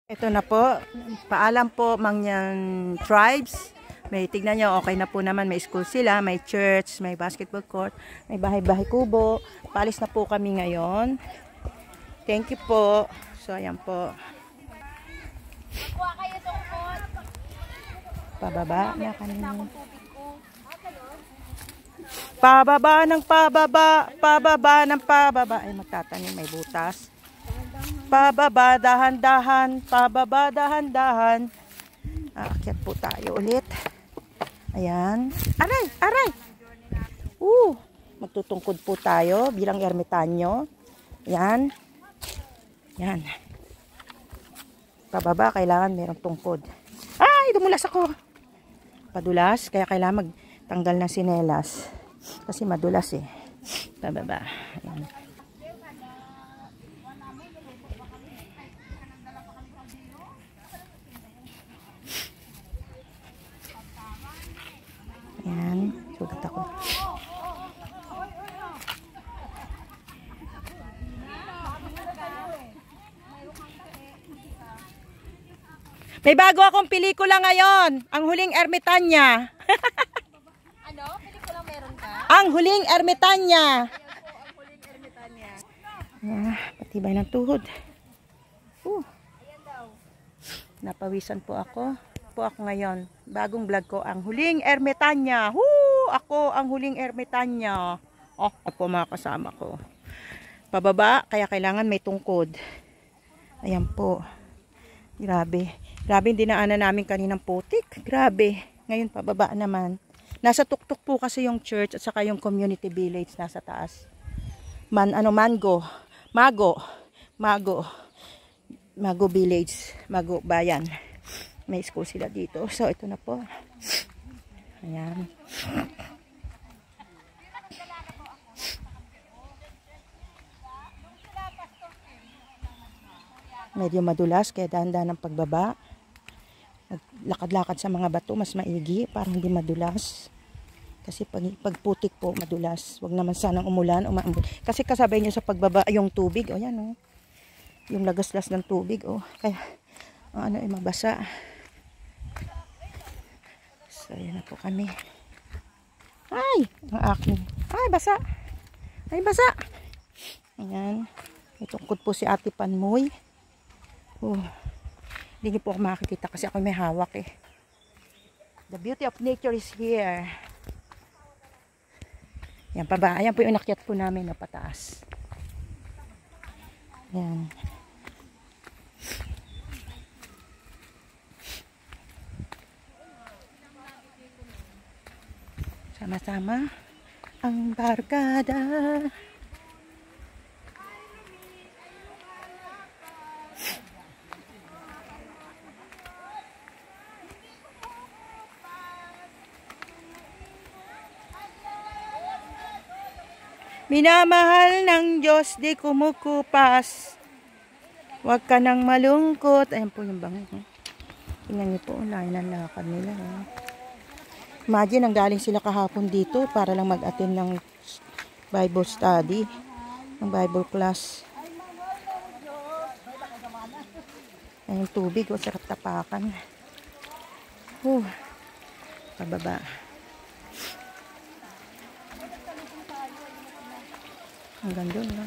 Ito na po, paalam po Mangyan tribes. May tignan nyo, okay na po naman, may school sila, may church, may basketball court, may bahay-bahay kubo. Paalis na po kami ngayon. Thank you po. So ayan po. Pababa na kami. Pababa ng pababa, pababa ng pababa. Ay magtatanim, may butas. Pababa, dahan-dahan, pababa, dahan-dahan. Aakyat po tayo ulit. Ayan. Aray, aray. Magtutungkod po tayo bilang ermitanyo. Ayan. Ayan. Pababa, kailangan merong tungkod. Ay, dumulas ako. Padulas, kaya kailangan magtanggal ng sinelas. Kasi madulas eh. Pababa. Ayan. Ayan, sugat ako. May bago akong pelikula ngayon, Ang Huling Ermitanya. Ano? Pelikula meron ka? Ang Huling Ermitanya. Ang Huling Ermitanya. Patibay ng tuhod. Ayan daw. Napawisan po ako. Ngayon. Bagong vlog ko, Ang Huling Ermitanya. Ako, Ang Huling Ermitanya. Ako mga kasama ko. Pababa, kaya kailangan may tungkod. Ayan po. Grabe. Grabe yung dinaanan namin kaninang putik. Grabe. Ngayon pababa naman. Nasa tuktok po kasi yung church at saka yung community village nasa taas. Mago village. Mago bayan. May school sila dito. So, ito na po. Ayan. Medyo madulas, kaya dahan-dahan ng pagbaba. Lakad-lakad sa mga bato, mas maigi, para hindi madulas. Kasi pag putik po, madulas. Huwag naman sanang umulan o maambon. Kasi kasabay nyo sa pagbaba yung tubig. O yan, o. Yung lagaslas ng tubig, o. Kaya, mabasa. So, ayan na po kami. Ay! Ang akin. Ay, basa. Ay, basa. Ayan. May tungkod po si Ate Panmoy. Hindi niyo po ako makikita kasi ako may hawak eh. The beauty of nature is here. Ayan pa ba? Ayan po yung inakyat po namin na pataas. Ayan. Sama-sama ang barkada. Minamahal ng Diyos, di kumukupas. Huwag ka nang malungkot. Ayan po yung bangin. Tingnan niyo po, lain ang lakad nila. Imagine, ang galing sila kahapon dito para lang mag-attend ng Bible study, ng Bible class. Ayan yung tubig, sarap tapakan. Pababa. Hanggang doon, no?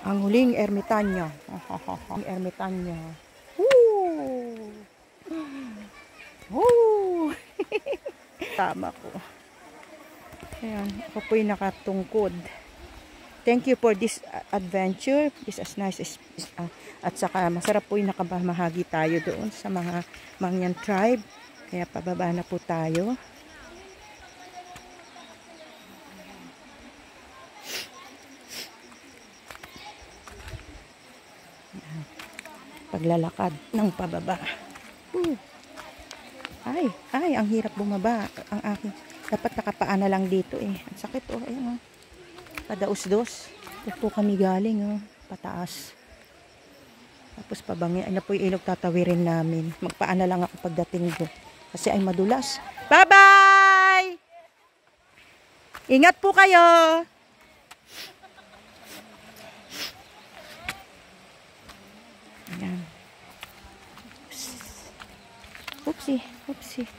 Ang Huling Ermitanya. Ang Ermitanya. Tama ko. Ayan, ako po'y nakatungkod. Thank you for this adventure. This is nice. At saka masarap po yung nakabahagi tayo doon sa mga Mangyan tribe. Kaya pababa na po tayo. Paglalakad ng pababa. Ay, ang hirap bumaba. Ang aking, dapat nakapaa na lang dito eh. Ang sakit ayan Padaus-dos. Ito po kami galing pataas. Tapos pabangi, na po yung ilog tatawirin namin. Magpaan na lang ako pagdating ko. Kasi ay madulas. Bye-bye! Ingat po kayo. Ayan. Oopsie, oopsie.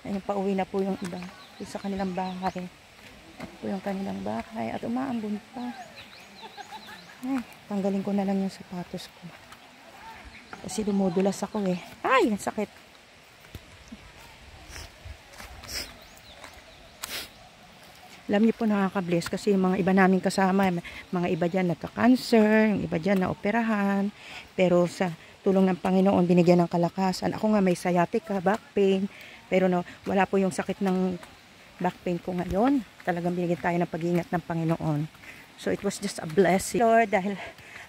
Ayan, pauwi na po yung iba. Sa kanilang bahay. Ito po yung kanilang bahay. At umaambon pa. Ay, tanggalin ko na lang yung sapatos ko. Kasi dumudulas ako eh. Ay, ang sakit. Alam niyo po, nakaka-bless kasi yung mga iba namin kasama, mga iba dyan nagka-cancer, yung iba dyan na-operahan. Pero sa tulong ng Panginoon, binigyan ng kalakasan. Ako nga may sciatica, back pain. Pero no, wala po yung sakit ng back pain ko ngayon. Talagang binigyan tayo ng pag-iingat ng Panginoon. So it was just a blessing, Lord, dahil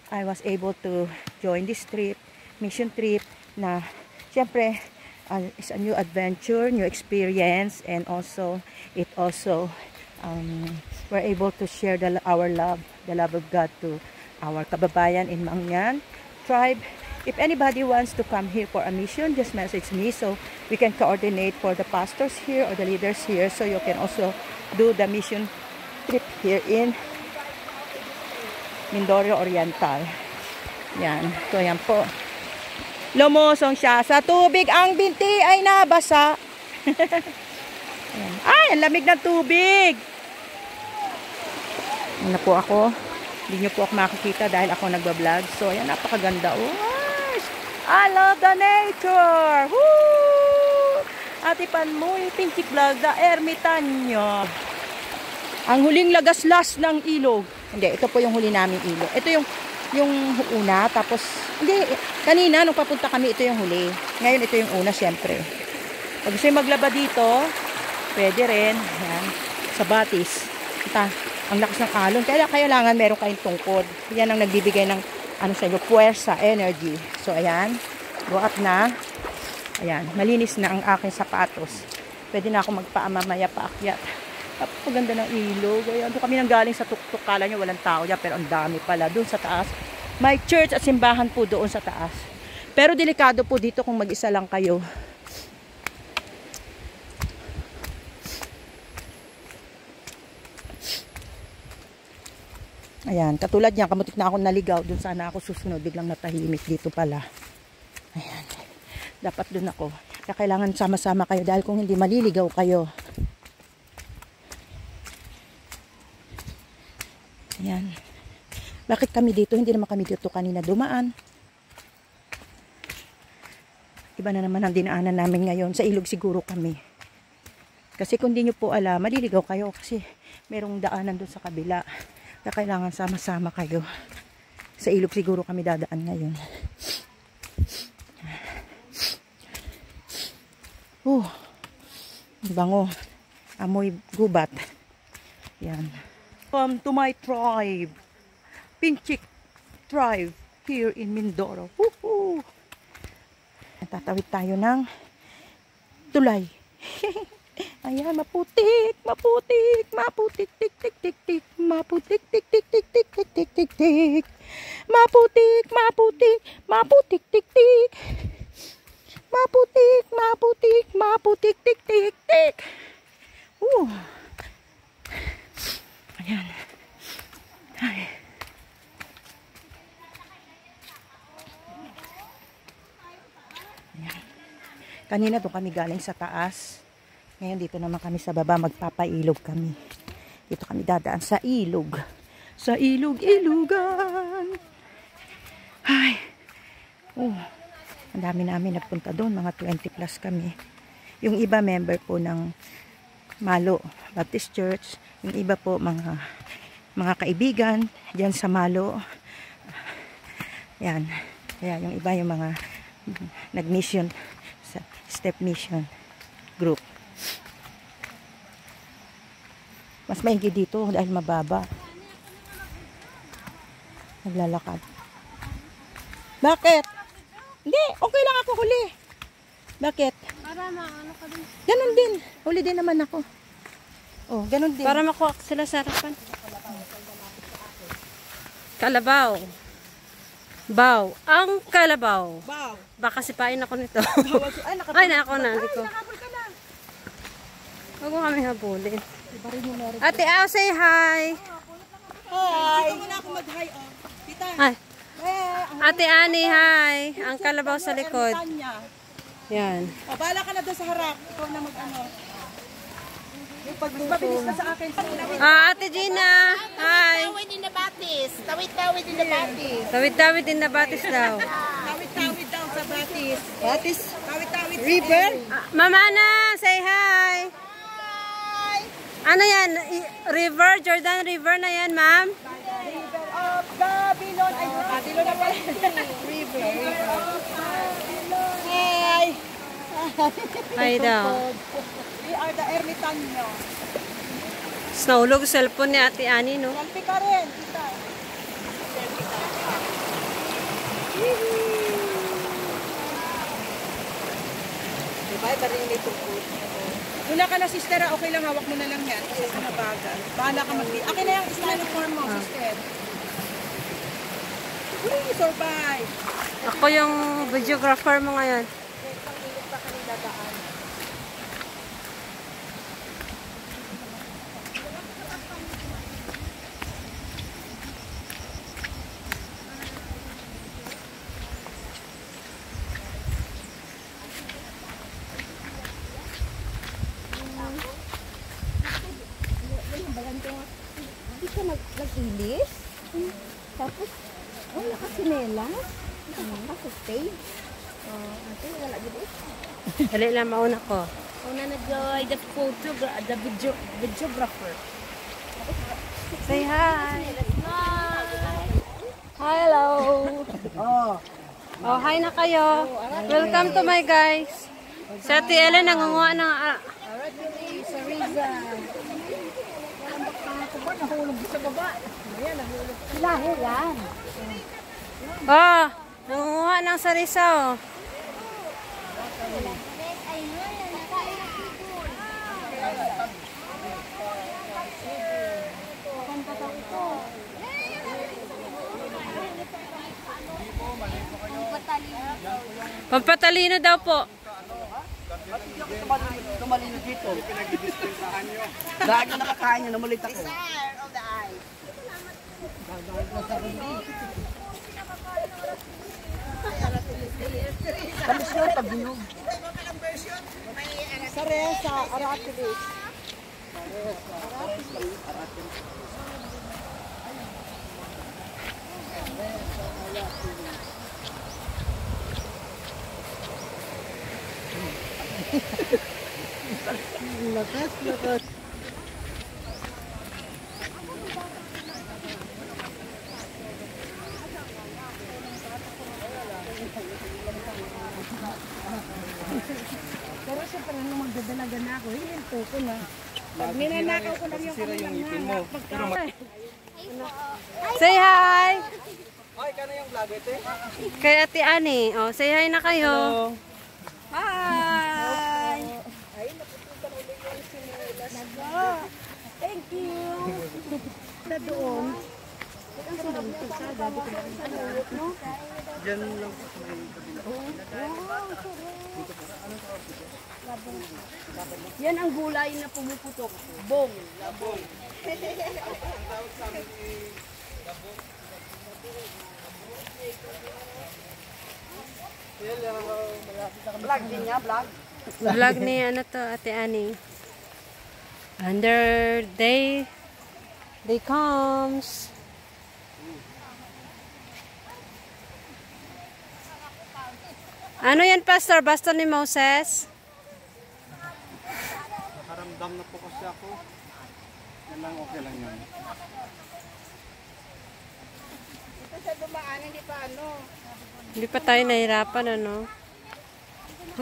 I was able to join this trip, mission trip, na siyempre, it's a new adventure, new experience, and also, it also, we're able to share our love, the love of God to our kababayan in Mangyan tribe. If anybody wants to come here for a mission, just message me so we can coordinate for the pastors here or the leaders here, so you can also do the mission trip here in Mindoro Oriental. Yan. So yan po. Lumusong siya sa tubig. Ang binti ay nabasa. Ay, ang lamig ng tubig. Ano po ako? Hindi nyo po ako makikita dahil ako nagbablog. So, ayan, napakaganda. Oh, I love the nature. Woo! Atipan mo yung Pinchik Vlog, the Ermitaño. Ang huling lagaslas ng ilog. Hindi, ito po yung huli namin ilog. Ito yung una, tapos, hindi, kanina nung papunta kami, ito yung huli. Ngayon, ito yung una, syempre. Pag gusto yung maglaba dito, pwede rin. Ayan, sa batis. Ito, ang lakas ng alon. Kaya kailangan meron kayong tungkod. Yan ang nagbibigay ng, ano sa inyo, puwersa, energy. So, ayan, go up na. Ayan, malinis na ang aking sapatos. Pwede na ako magpaamamaya paakyat. Napakaganda ng ilog. Ayan, doon kami nang galing sa tuktok. Kala nyo walang tao dyan, pero ang dami pala. Doon sa taas. May church at simbahan po doon sa taas. Pero delikado po dito kung mag-isa lang kayo. Ayan, katulad niya, kamutik na ako naligaw. Doon sana ako susunod, biglang natahimik dito pala. Ayan, dapat doon ako. Kaya kailangan sama-sama kayo dahil kung hindi maliligaw kayo. Ayan. Bakit kami dito? Hindi naman kami dito kanina dumaan. Iba na naman ang dinaanan namin ngayon. Sa ilog siguro kami. Kasi kung di nyo po alam, maliligaw kayo kasi merong daanan doon sa kabila. Kaya kailangan sama-sama kayo. Sa ilog siguro kami dadaan ngayon. Bango. Amoy gubat. Yan. Welcome to my tribe. Pinchik tribe here in Mindoro. Woohoo! Tatawid tayo ng tulay. Ayan, maputik, maputik, maputik, tik, tik, tik, tik, maputik, tik, tik, tik, tik, tik, tik, tik, tik, maputik, maputik, maputik, tik, tik, maputik, maputik, maputik, tik, tik, tik. Ayan. Ay. Ayan. Kanina doon kami galing sa taas. Ngayon dito naman kami sa baba, magpapailog kami. Dito kami dadaan sa ilog. Sa ilog-ilugan. Ay. Ang dami namin nagpunta doon, mga 20 plus kami. Yung iba member po ng Malo Baptist Church. Yung iba po mga kaibigan diyan sa Malo. Yan. Kaya yung iba yung mga nag-mission sa step mission group. Mas maigi dito dahil mababa. Naglalakad. Bakit? Hindi, okay lang ako huli. Bakit? Para ano ka din. Ganon din. Huli din naman ako. Oh, ganon din. Para makuha sila sa harapan. Kalabaw. Baw. Ang kalabaw. Wow. Baka sipain ako nito. Ay, Ay, na ako na. Ay, Dito. nakapul ka na. Huwag mo kami habulin. Ate Au, say hi. Hi! Dito muna ako mag-hi, oh. Tita. Hi. Ang Ate Ani, hi. Ang kalabaw sa likod. Tanya. Yan. O, bahala ka na doon sa harap. Ikaw na mag-ano. Yung pag-mabilis ka sa akin. Ate Gina, hi. Tawid in the batis. Tawid in the batis. Tawid-tawid din na batis daw. Tawid-tawid daw sa Batis. Batis? Tawid-tawid. River? Mama Ana, say hi. Ano yan? River? Jordan River na yan, ma'am? River of Babylon. Ay, Babylon na pala. River. Hi! Hi daw. We are the Ermitanyo. Nahulog cellphone ni Ate Ani, no? Selfie ka rin, tita. Diba, iba rin may tungkol. Una ka na, sister, okay lang, hawak mo na lang yan. Kasi sa nabagal. Bahala ka mag-di. Akin na yung styrofoam mo, sister. Uy, survive! Ako yung videographer mo ngayon. Hindi ka nag-ilis? Tapos, wala ka sinelas? Wala ka stage? Ate, wala gito. Dali lang, mauna ko. Una nag-joy the videographer. Say hi. Hello. Oh, hi na kayo. Welcome to my guys. Si Ate Ellen nangunguha ng... Sa Riza. Lahi yan. Oh, nangunguha ng sarisa, oh. Pampatalino daw po. Tumalino dito. Dahil na nakakain niya, namulit ako. Tapos yun, pag-binog. Saresa, Aratilis. Lakas. Pero siyempre nung magdadalaga na ako, hininto ko na. Pag ninanakaw ko lang yung kanilang nanap. Say hi. Ay, kano yung vlog ito? Kay Ate Ani. Oh, say hi na kayo. Hi! Ay, naputukan ulit yung sinelas. Thank you. Na doon. Ang sarap niya sa gabi ko lang sa lulot, no? Diyan lang po sa Yan ang gulay na pumuputok. Bong. Labong. vlog din niya, vlog. Vlog ni ano to, Ate Ani. Under day comes. Ano yan, Pastor? Baston ni Moses? Nakaramdam na po kasi ako. Yan lang, okay lang yun. Ito sa dumaan, hindi pa ano. Hindi pa tayo nahirapan, ano?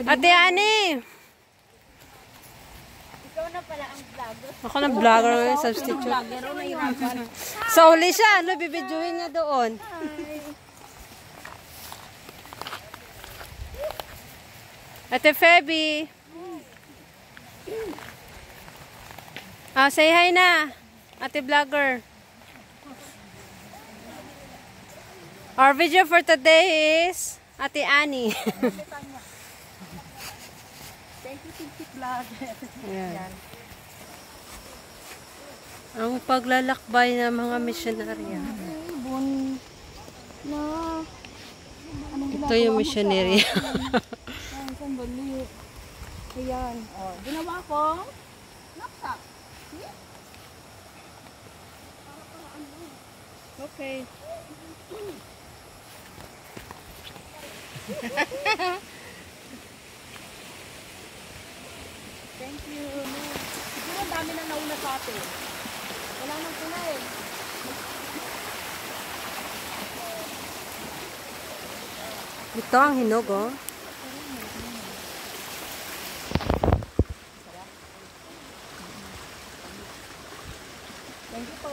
Ate Ani! Ikaw na pala ang vlogger. Ako na vlogger ngayon, substitute. Vlogger, o nahirapan. So, uli siya. Ano, bibidyoin niya doon. Ate Feby. Say hi na. Ate vlogger. Our video for today is Ate Ani. Thank you, Vlog. Ayan. Ang paglalakbay ng mga misyonarya. Ibon na. Ito yung misyonarya. Ang sandali. Ayan. Oh, ginawa ko. Naksak. Okay. Thank you. Siguro ang dami nang nauna sa atin. Wala nang pula eh. Ito ang hinog, oh. Thank you po.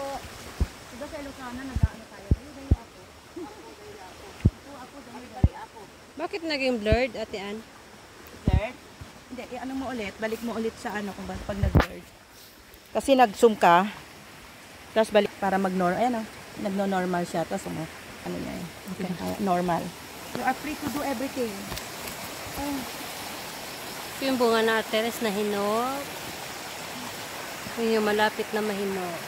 Diba sa Ilocana, nag-ano tayo? Dayo ako. Dayo ako. Bakit naging blurred, Ate Ann? Blurred? Hindi, ano mo ulit. Balik mo ulit sa ano kung pag nag-blurred. Kasi nag-zoom ka. Tapos balik para mag-normal. Ayan o. Nagno-normal siya. Tapos ano niya yun. Okay. Normal. You are free to do everything. Ito yung bunga na arteries na hinog. Ito yung malapit na mahinog.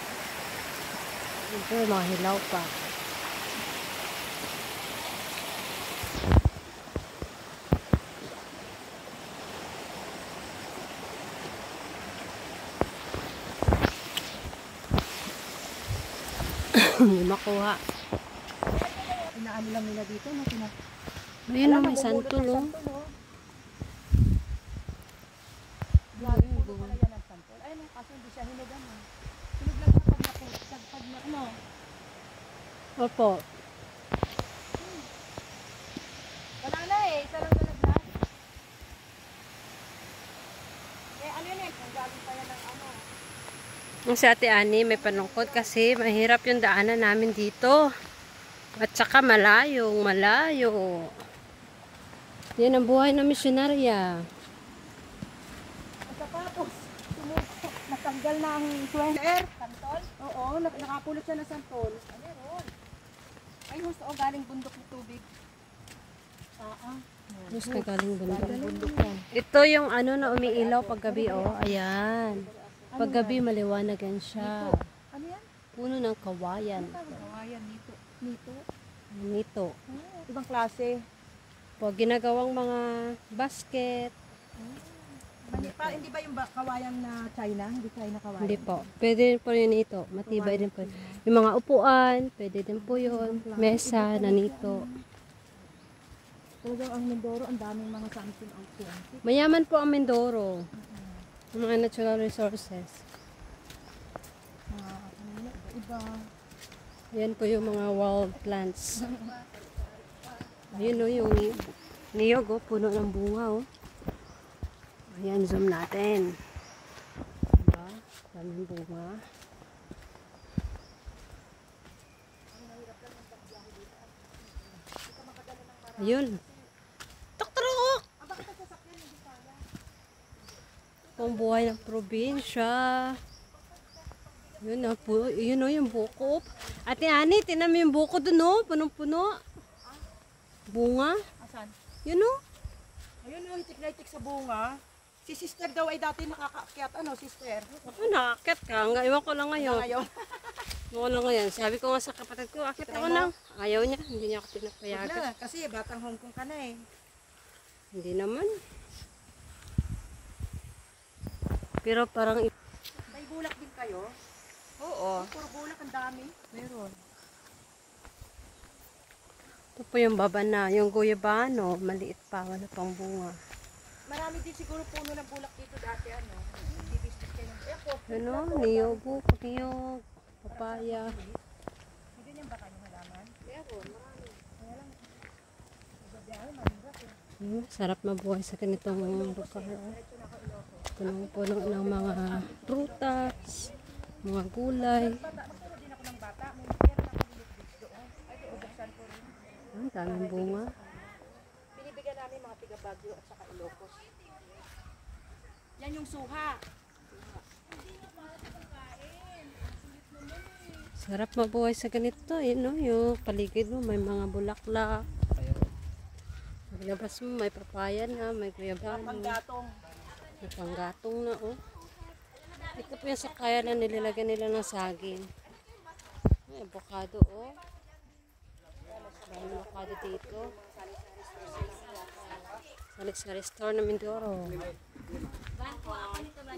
Ito yung mga hilaw pa. Hindi makuha. Inaano lang nila dito. No? Ayun o, may santol o. Puno pala yan ang santol. Ayun, kaso hindi siya hinugan. Hinog lang siya pag napulsag. Pag na, ano. Opo. Wala na eh. Isa lang nalaglag. Eh, ano yun eh. Kung galing pa yan ng ano. Ang si Ate Annie may panungkot kasi mahirap yung daanan namin dito. At saka malayo. Yan ang buhay ng misyonarya. Tapos, natanggal na ang sweater. Santol? Oo, nakapulot siya ng santol. Meron. Ay, gusto ko galing bundok ng tubig. Mas na galing bundok. Bundok yan. Ito yung ano na umiilaw paggabi, oh. Ayan. Paggabi maliwanag yan siya. Ano yan? Puno ng kawayan. Kawayan, nito. Nito? Nito. Ibang klase. Pag ginagawang mga basket. Hindi ba yung kawayan na China? Hindi China kawayan? Hindi po. Pwede rin po yun ito. Matibay din po. Yung mga upuan, pwede din po yun. Mesa na nito. Talagang ang Mindoro, ang daming mga something out here. Mayaman po ang Mindoro. Ang mga natural resources. Iba. Yan po yung mga wild plants. Ayun o, yung niyog o, puno ng bunga o. Ayan, zoom natin. Diba? Daming bunga. Ayun. Tukturok! Ang buhay ng probinsya. Yun na po. Yun o, yung buko. Ate Ani, tinan mo yung buko dun o. Punong-puno. Bunga. Asan? Yun o. Ayun o, hitik na hitik sa bunga. Si sister daw ay dati nakakaakyat. Ano, sister? Ako, nakakit ka. Iwan ko lang ngayon. Ngayon. Iwan ko lang ngayon. Sabi ko nga sa kapatid ko, akit ako lang. Ayaw niya. Hindi niya ako pinapayagan. Wala, kasi batang Hong Kong ka na eh. Hindi naman. Pero parang May bulak din kayo? oo. Puro bulak, ang dami. Meron. Ito po yung baba na. Yung guyabano, maliit pa. Wala pang bunga. Marami din siguro puno ng bulak dito dati. Ano? Hindi business kayo ng epo. Ano? Niyog, niyog, papaya. Hindi niyan ba kayo halaman? Meron, marami. Sarap mabuhay sa ganitong lugar. Punong-puno ng mga prutas, mga gulay. Ang daming bunga. Binibigyan namin mga tiga Baguio at saka Ilocos. Yan yung suha. Sarap mabuhay sa ganito. Yun, no? Yung paligid mo, may mga bulaklak. Paglabas mo, may papaya na, may guyabano. Panggatong. May panggatong na, oh. Ito po yung sakaya na nilalagyan nila ng saging. May avocado, oh. May avocado dito. Sari-sari store na Mindoro.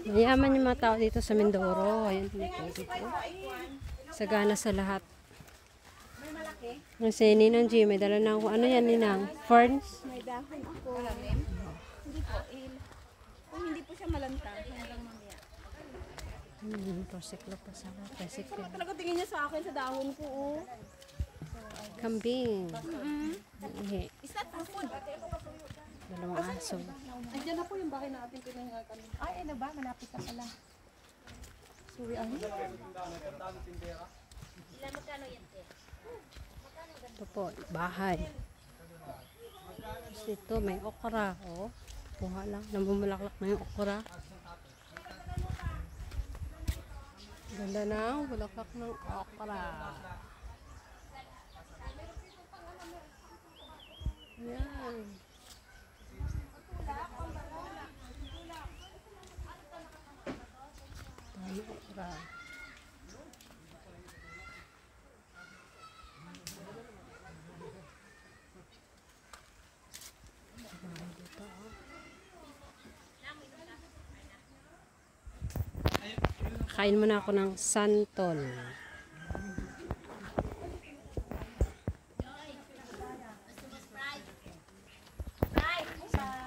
Mayaman yung mga tao dito sa Mindoro. Ayan, dito. Sagana sa lahat. Kasi Ninang G, may dala na ako. Ano yan, Ninang? Ferns? May dahon ako. Hindi po, kung hindi po siya malantang, hanggang mamaya. Persiklo pa sa akin. Persiklo. Talaga tingin niya sa akin sa dahon ko, oh. Kambing. Ihi. Is that for food? Dalawang aso. Nandiyan na po yung bahay natin pinangakan. Ay, ano ba? Malapit na pala. Sorry, ano? Ito po, bahay. Tapos ito, may okra. Oh. Kuha lang. Namumulaklak na yung okra. Ganda na, bulaklak ng okra. Yan. Dami okra. Kain muna ako ng santol.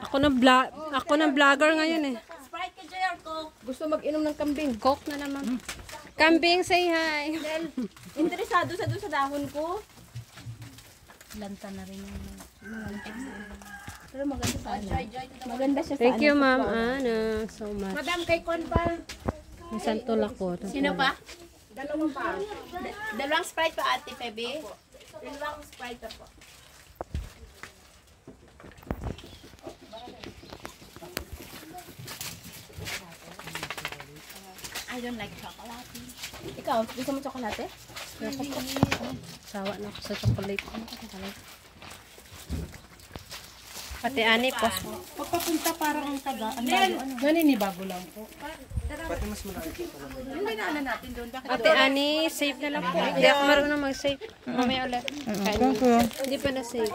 Ako na vlogger ngayon eh. Gusto mag-inom ng kambing. Coke na naman. Kambing, say hi. Interesado sa doon sa dahon ko. Lanta na rin yung... Pero maganda sana. Maganda siya sa Thank you, Ma'am Ana, so much. Madam, kay Kon pa. May santol ako. Sino pa? Dalawang pa. Dalawang Sprite pa, Ate Febe. Dalawang Sprite pa po. I don't like chocolate. Ikaw, gusto mo chocolate? Sawa na ako sa chocolate. Pati ani po. Pagpapunta parang ang taga. Ang bago, ano? Naninibago lang po. Yung binaanan natin doon. Bakit Ate ani, save na lang po. Hindi ako marunong mag-save. Mamaya ulit. Kain mo. Hindi pa na-save.